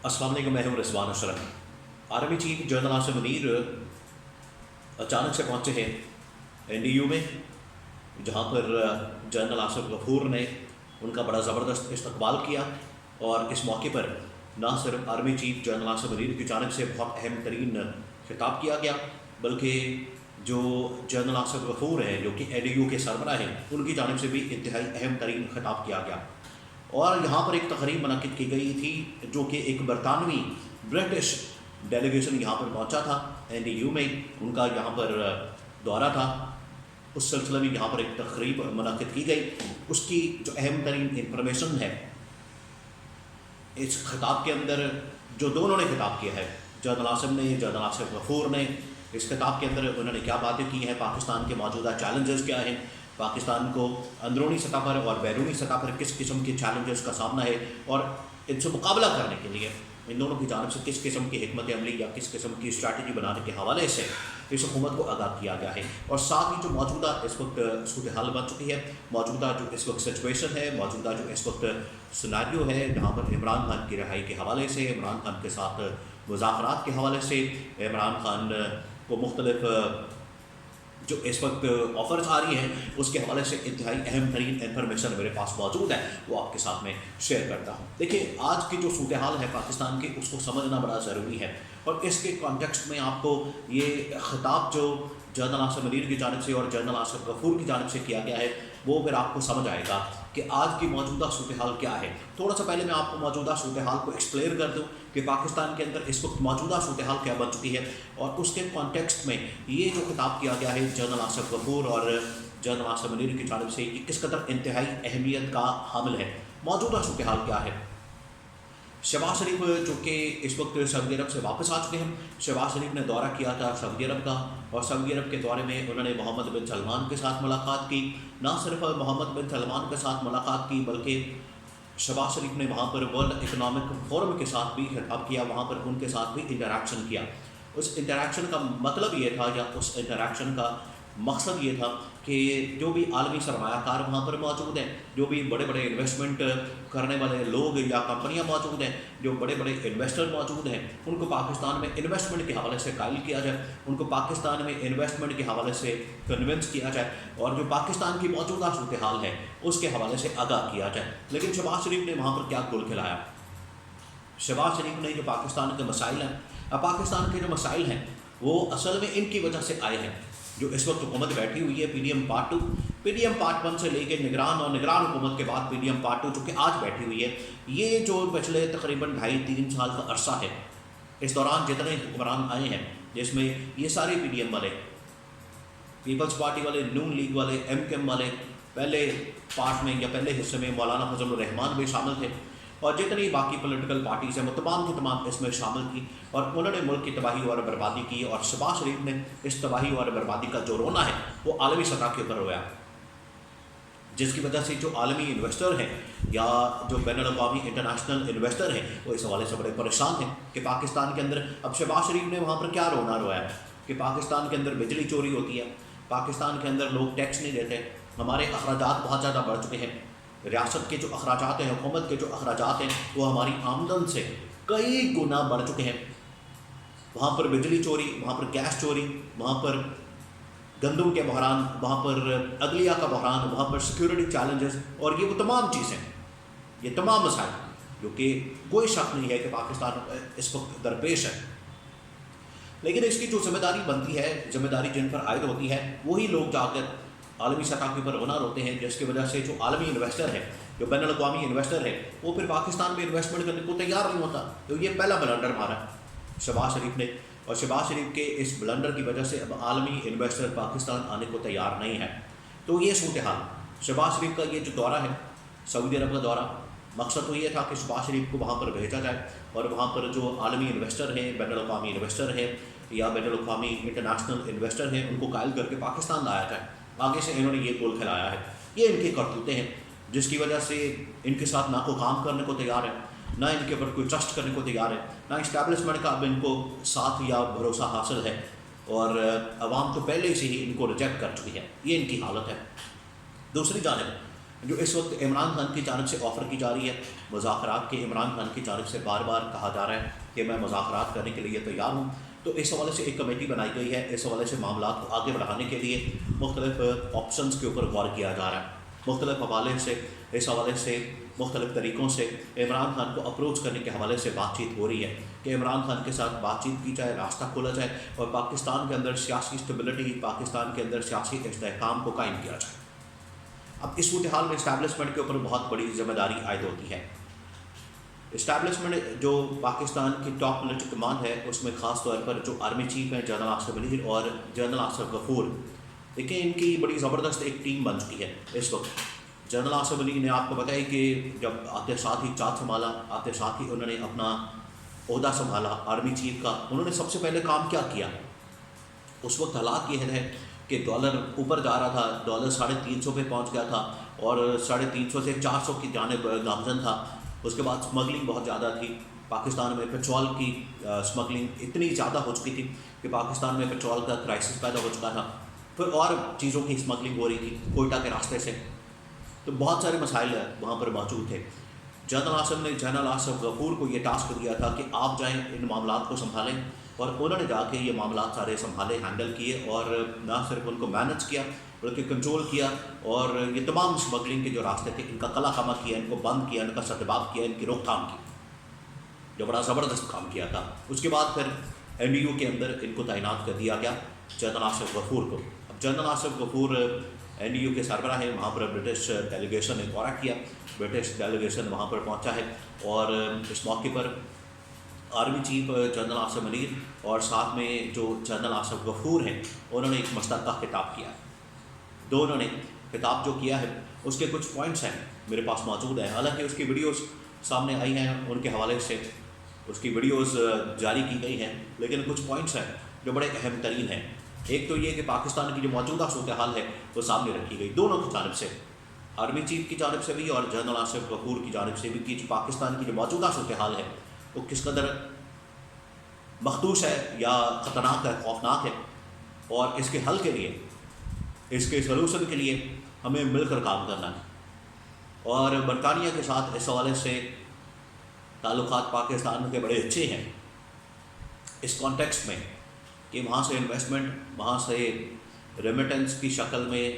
السلام علیکم، میں ہوں Rizwan Ashraf. Army chief general Asim Munir اچانک سے پہنچے ہیں NDU میں، جہاں پر جنرل آصف غفور نے ان کا بڑا زبردست استقبال کیا، اور اس موقع پر نہ صرف army chief general Asim Munir کی جانب سے بہت اہم ترین خطاب کیا گیا، بلکہ جو جنرل آصف غفور ہیں جو کہ NDU کے سربراہ ہیں، ان کی جانب سے بھی انتہائی اہم ترین خطاب کیا گیا۔ اور یہاں پر ایک تقریب منعقد کی گئی تھی جو کہ ایک برطانوی برٹش ڈیلیگیشن یہاں پر پہنچا تھا NDU میں، ان کا یہاں پر دورہ تھا۔ اس سلسلے میں یہاں پر ایک تقریب منعقد کی گئی، اس کی جو اہم ترین انفارمیشن ہے اس خطاب کے اندر، جو دونوں نے خطاب کیا ہے، جنرل عاصم نے، جنرل آصف غفور نے، اس خطاب کے اندر انہوں نے کیا باتیں کی ہیں، پاکستان کے موجودہ چیلنجز کیا ہیں، پاکستان کو اندرونی سطح پر اور بیرونی سطح پر کس قسم کے چیلنجز کا سامنا ہے، اور ان سے مقابلہ کرنے کے لیے ان دونوں کی جانب سے کس قسم کی حکمت عملی یا کس قسم کی اسٹریٹجی بنانے کے حوالے سے اس حکومت کو آگاہ کیا گیا ہے۔ اور ساتھ ہی جو موجودہ اس وقت صورتحال بن چکی ہے، موجودہ جو اس وقت سچویشن ہے، موجودہ جو اس وقت سیناریو ہے، جہاں پر عمران خان کی رہائی کے حوالے سے، عمران خان کے ساتھ مذاکرات کے حوالے سے، عمران خان کو مختلف جو اس وقت آفرز آ رہی ہیں، اس کے حوالے سے انتہائی اہم ترین انفارمیشن میرے پاس موجود ہے، وہ آپ کے ساتھ میں شیئر کرتا ہوں۔ دیکھیے، آج کی جو صورتحال ہے پاکستان کی، اس کو سمجھنا بڑا ضروری ہے، اور اس کے کانٹیکسٹ میں آپ کو یہ خطاب جو جنرل عاصم منیر کی جانب سے اور جنرل آصف غفور کی جانب سے کیا گیا ہے، وہ پھر آپ کو سمجھ آئے گا کہ آج کی موجودہ صورتحال کیا ہے۔ تھوڑا سا پہلے میں آپ کو موجودہ صورتحال کو ایکسپلین کر دوں کہ پاکستان کے اندر اس وقت موجودہ صورتحال کیا بن چکی ہے، اور اس کے کانٹیکسٹ میں یہ جو خطاب کیا گیا ہے جنرل آصف غفور اور جنرل عاصم منیر کی جانب سے، یہ کس قدر انتہائی اہمیت کا حامل ہے۔ موجودہ صورتحال کیا ہے؟ شہباز شریف جو کہ اس وقت سعودی عرب سے واپس آ چکے ہیں، شہباز شریف نے دورہ کیا تھا سعودی عرب کا، اور سعودی عرب کے دورے میں انہوں نے محمد بن سلمان کے ساتھ ملاقات کی۔ نہ صرف محمد بن سلمان کے ساتھ ملاقات کی، بلکہ شہباز شریف نے وہاں پر ورلڈ اکنامک فورم کے ساتھ بھی خطاب کیا، وہاں پر ان کے ساتھ بھی انٹریکشن کیا۔ اس انٹریکشن کا مطلب یہ تھا، یا اس انٹریکشن کا مقصد یہ تھا کہ جو بھی عالمی سرمایہ کار وہاں پر موجود ہیں، جو بھی بڑے بڑے انویسٹمنٹ کرنے والے لوگ یا کمپنیاں موجود ہیں، جو بڑے بڑے انویسٹر موجود ہیں، ان کو پاکستان میں انویسٹمنٹ کے حوالے سے قائل کیا جائے، ان کو پاکستان میں انویسٹمنٹ کے حوالے سے کنونس کیا جائے، اور جو پاکستان کی موجودہ صورتحال ہے اس کے حوالے سے آگاہ کیا جائے۔ لیکن شہباز شریف نے وہاں پر کیا گول کھلایا؟ شہباز شریف نے جو پاکستان کے مسائل ہیں، پاکستان کے جو مسائل ہیں وہ اصل میں ان کی وجہ سے آئے ہیں۔ جو اس وقت حکومت بیٹھی ہوئی ہے PDM پارٹ 2، PDM پارٹ 1 سے لے کے نگران، اور نگران حکومت کے بعد PDM پارٹ 2 جو کہ آج بیٹھی ہوئی ہے، یہ جو پچھلے تقریباً 2.5-3 سال کا عرصہ ہے، اس دوران جتنے حکمران آئے ہیں، جس میں یہ سارے PDM والے، پیپلز پارٹی والے، نون لیگ والے، MKM والے، پہلے پارٹ میں یا پہلے حصے میں مولانا فضل الرحمان بھی شامل تھے، اور جتنی باقی پولیٹیکل پارٹیز ہیں وہ تمام کی تمام اس میں شامل تھی، اور انہوں نے ملک کی تباہی اور بربادی کی، اور شہباز شریف نے اس تباہی اور بربادی کا جو رونا ہے وہ عالمی سطح کے اوپر رویا، جس کی وجہ سے جو عالمی انویسٹر ہیں یا جو بین الاقوامی انٹرنیشنل انویسٹر ہیں، وہ اس حوالے سے بڑے پریشان ہیں کہ پاکستان کے اندر اب شہباز شریف نے وہاں پر کیا رونا رویا ہے کہ پاکستان کے اندر بجلی چوری ہوتی ہے، پاکستان کے اندر لوگ ٹیکس نہیں دیتے، ہمارے اخراجات بہت زیادہ بڑھ چکے ہیں، ریاست کے جو اخراجات ہیں، حکومت کے جو اخراجات ہیں، وہ ہماری آمدن سے کئی گنا بڑھ چکے ہیں۔ وہاں پر بجلی چوری، وہاں پر گیس چوری، وہاں پر گندم کے بحران، وہاں پر عدلیہ کا بحران، وہاں پر سیکیورٹی چیلنجز، اور یہ وہ تمام چیزیں، یہ تمام مسائل جو کہ کوئی شک نہیں ہے کہ پاکستان اس وقت درپیش ہے۔ لیکن اس کی جو ذمہ داری بنتی ہے، ذمہ داری جن پر عائد ہوتی ہے، وہی لوگ جا کر عالمی سطح کے اوپر رونا روتے ہیں، جس کی وجہ سے جو عالمی انویسٹر ہے، جو بین الاقوامی انویسٹر ہے، وہ پھر پاکستان میں انویسٹمنٹ کرنے کو تیار نہیں ہوتا۔ تو یہ پہلا بلنڈر مارا شہباز شریف نے، اور شہباز شریف کے اس بلنڈر کی وجہ سے اب عالمی انویسٹر پاکستان آنے کو تیار نہیں ہے۔ تو یہ صورتحال، شہباز شریف کا یہ جو دورہ ہے، سعودی عرب کا دورہ، مقصد تو یہ تھا کہ شہباز شریف کو وہاں پر بھیجا جائے، اور وہاں پر جو عالمی انویسٹر ہیں، بین الاقوامی انویسٹر ہیں یا بین الاقوامی انٹرنیشنل انویسٹر ہیں، ان کو قائل کر کے پاکستان لایا جائے۔ آگے سے انہوں نے یہ گول کھلایا ہے، یہ ان کے کرتوتے ہیں، جس کی وجہ سے ان کے ساتھ نہ کوئی کام کرنے کو تیار ہے، نہ ان کے اوپر کوئی ٹرسٹ کرنے کو تیار ہے، نہ اسٹیبلشمنٹ کا اب ان کو ساتھ یا بھروسہ حاصل ہے، اور عوام تو پہلے سے ہی ان کو ریجیکٹ کر چکی ہے۔ یہ ان کی حالت ہے۔ دوسری جانب جو اس وقت عمران خان کی جانب سے آفر کی جا رہی ہے مذاکرات کے، عمران خان کی جانب سے بار بار کہا جا رہا ہے کہ میں مذاکرات کرنے کے لیے تیار ہوں، تو اس حوالے سے ایک کمیٹی بنائی گئی ہے، اس حوالے سے معاملات کو آگے بڑھانے کے لیے مختلف آپشنز کے اوپر غور کیا جا رہا ہے، مختلف حوالے سے اس حوالے سے مختلف طریقوں سے عمران خان کو اپروچ کرنے کے حوالے سے بات چیت ہو رہی ہے کہ عمران خان کے ساتھ بات چیت کی جائے، راستہ کھولا جائے اور پاکستان کے اندر سیاسی اسٹیبلٹی، پاکستان کے اندر سیاسی استحکام کو قائم کیا جائے۔ اب اس صورتحال میں اسٹیبلشمنٹ کے اوپر بہت بڑی ذمہ داری عائد ہوتی ہے۔ اسٹیبلشمنٹ جو پاکستان کی ٹاپ ملٹری کمانڈ ہے، اس میں خاص طور پر جو آرمی چیف ہیں جنرل آصف منیر اور جنرل آصف غفور، دیکھیں ان کی بڑی زبردست ایک ٹیم بن چکی ہے اس وقت۔ جنرل آصف منیر نے آپ کو بتایا کہ جب آتے ساتھ ہی چارج سنبھالا، آتے ساتھ ہی انہوں نے اپنا عہدہ سنبھالا آرمی چیف کا، انہوں نے سب سے پہلے کام کیا کیا؟ اس وقت حالات یہ ہے کہ ڈالر اوپر جا رہا تھا، ڈالر 350 پہ پہنچ گیا تھا اور 350 سے 400 کی جانب گامزن تھا۔ اس کے بعد اسمگلنگ بہت زیادہ تھی، پاکستان میں پیٹرول کی اسمگلنگ اتنی زیادہ ہو چکی تھی کہ پاکستان میں پیٹرول کا کرائسس پیدا ہو چکا تھا، پھر اور چیزوں کی اسمگلنگ ہو رہی تھی کوئٹہ کے راستے سے، تو بہت سارے مسائل وہاں پر موجود تھے۔ جنرل آصف نے جنرل آصف غفور کو یہ ٹاسک دیا تھا کہ آپ جائیں ان معاملات کو سنبھالیں، اور انہوں نے جا کے یہ معاملات سارے سنبھالے، ہینڈل کیے، اور نہ صرف ان کو مینج کیا بلکہ کنٹرول کیا، اور یہ تمام اسمگلنگ کے جو راستے تھے ان کا قلع خامہ کیا، ان کو بند کیا، ان کا سدباب کیا، ان کی روک تھام کی، جو بڑا زبردست کام کیا تھا۔ اس کے بعد پھر این ڈی یو کے اندر ان کو تعینات کر دیا گیا جنرل آصف غفور کو۔ اب جنرل آصف غفور این ڈی یو کے سربراہ ہیں، وہاں پر برٹش ڈیلیگیشن نے دورہ کیا، برٹش ڈیلیگیشن وہاں پر پہنچا ہے، اور اس موقع پر army chief general Asif Munir اور ساتھ میں جو جنرل آصف غفور ہیں انہوں نے ایک مشترکہ خطاب کیا۔ دونوں نے خطاب جو کیا ہے اس کے کچھ پوائنٹس ہیں میرے پاس موجود ہیں، حالانکہ اس کی ویڈیوز سامنے آئی ہیں، ان کے حوالے سے اس کی ویڈیوز جاری کی گئی ہیں، لیکن کچھ پوائنٹس ہیں جو بڑے اہم ترین ہیں۔ ایک تو یہ کہ پاکستان کی جو موجودہ صورتحال ہے وہ سامنے رکھی گئی دونوں کی جانب سے، آرمی چیف کی جانب سے بھی اور جنرل آصف غفور کی جانب سے بھی، کہ پاکستان کی جو موجودہ صورتحال ہے وہ کس قدر مخدوش ہے یا خطرناک ہے، خوفناک ہے، اور اس کے حل کے لیے، اس کے سلوشن کے لیے ہمیں مل کر کام کرنا ہے۔ اور برطانیہ کے ساتھ اس حوالے سے تعلقات پاکستان کے بڑے اچھے ہیں اس کانٹیکسٹ میں کہ وہاں سے انویسٹمنٹ، وہاں سے ریمیٹنس کی شکل میں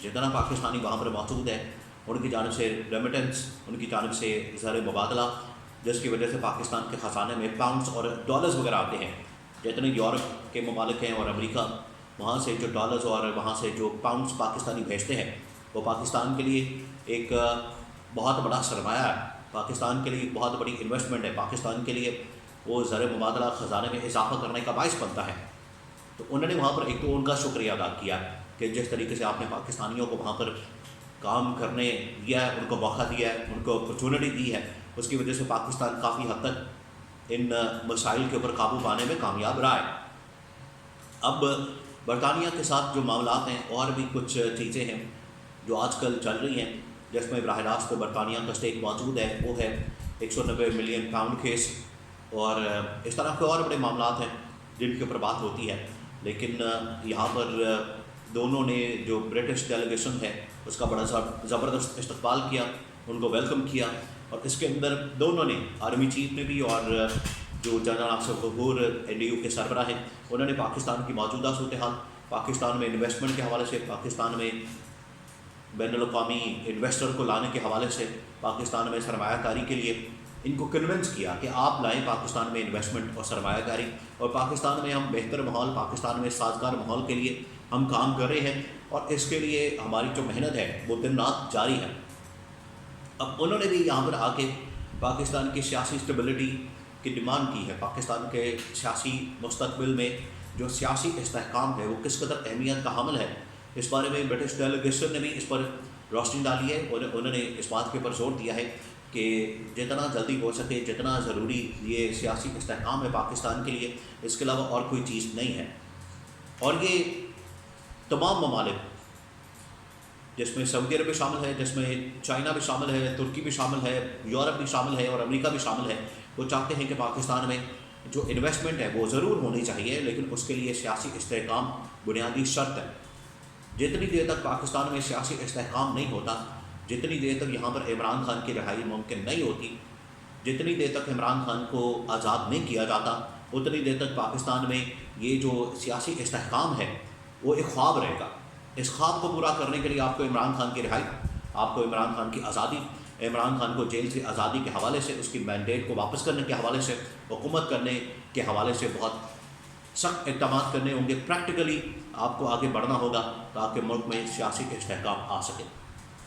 جتنا پاکستانی وہاں پر موجود ہے ان کی جانب سے ریمیٹنس، ان کی جانب سے زر مبادلہ، جس کی وجہ سے پاکستان کے خزانے میں پاؤنڈز اور ڈالرز وغیرہ آتے ہیں۔ جتنے یورپ کے ممالک ہیں اور امریکہ، وہاں سے جو ڈالرز اور وہاں سے جو پاؤنڈز پاکستانی بھیجتے ہیں وہ پاکستان کے لیے ایک بہت بڑا سرمایہ ہے، پاکستان کے لیے بہت بڑی انویسٹمنٹ ہے، پاکستان کے لیے وہ زر مبادلہ خزانے میں اضافہ کرنے کا باعث بنتا ہے۔ تو انہوں نے وہاں پر ایک تو ان کا شکریہ ادا کیا کہ جس طریقے سے آپ نے پاکستانیوں کو وہاں پر کام کرنے دیا ہے، ان کو موقع دیا ہے، ان کو اپرچونٹی دی ہے، اس کی وجہ سے پاکستان کافی حد تک ان مسائل کے اوپر قابو پانے میں کامیاب رہا ہے۔ اب برطانیہ کے ساتھ جو معاملات ہیں اور بھی کچھ چیزیں ہیں جو آج کل چل رہی ہیں، جس میں براہ راست برطانیہ کا اسٹیک موجود ہے، وہ ہے 190 ملین پاؤنڈ کیس، اور اس طرح کے اور بڑے معاملات ہیں جن کے اوپر بات ہوتی ہے۔ لیکن یہاں پر دونوں نے جو برٹش ڈیلیگیشن ہے اس کا بڑا زبردست استقبال کیا، ان کو ویلکم کیا، اور اس کے اندر دونوں نے، آرمی چیف نے بھی اور جو جنرل آصف غفور این ڈی یو کے سربراہ ہیں، انہوں نے پاکستان کی موجودہ صورتحال، پاکستان میں انویسٹمنٹ کے حوالے سے، پاکستان میں بین الاقوامی انویسٹر کو لانے کے حوالے سے، پاکستان میں سرمایہ کاری کے لیے ان کو کنونس کیا کہ آپ لائیں پاکستان میں انویسٹمنٹ اور سرمایہ کاری، اور پاکستان میں ہم بہتر ماحول، پاکستان میں سازگار ماحول کے لیے ہم کام کر رہے ہیں، اور اس کے لیے ہماری جو محنت ہے وہ دن رات جاری ہے۔ اب انہوں نے بھی یہاں پر آ کے پاکستان کی سیاسی اسٹیبلٹی کی ڈیمانڈ کی ہے، پاکستان کے سیاسی مستقبل میں جو سیاسی استحکام ہے وہ کس قدر اہمیت کا حامل ہے، اس بارے میں برٹش ڈیلیگیشن نے بھی اس پر روشنی ڈالی ہے، اور انہوں نے اس بات کے اوپر زور دیا ہے کہ جتنا جلدی ہو سکے، جتنا ضروری یہ سیاسی استحکام ہے پاکستان کے لیے، اس کے علاوہ اور کوئی چیز نہیں ہے۔ اور یہ تمام ممالک، جس میں سعودی عرب بھی شامل ہے، جس میں چائنا بھی شامل ہے، ترکی بھی شامل ہے، یورپ بھی شامل ہے اور امریکہ بھی شامل ہے، وہ چاہتے ہیں کہ پاکستان میں جو انویسٹمنٹ ہے وہ ضرور ہونی چاہیے، لیکن اس کے لیے سیاسی استحکام بنیادی شرط ہے۔ جتنی دیر تک پاکستان میں سیاسی استحکام نہیں ہوتا، جتنی دیر تک یہاں پر عمران خان کی رہائی ممکن نہیں ہوتی، جتنی دیر تک عمران خان کو آزاد نہیں کیا جاتا، اتنی دیر تک پاکستان میں یہ جو سیاسی استحکام ہے وہ ایک خواب رہے گا۔ اس خواب کو پورا کرنے کے لیے آپ کو عمران خان کی رہائی، آپ کو عمران خان کی آزادی، عمران خان کو جیل سے آزادی کے حوالے سے، اس کی مینڈیٹ کو واپس کرنے کے حوالے سے، حکومت کرنے کے حوالے سے بہت سخت اقدامات کرنے ہوں گے۔ پریکٹیکلی آپ کو آگے بڑھنا ہوگا تاکہ ملک میں سیاسی استحکام آ سکے۔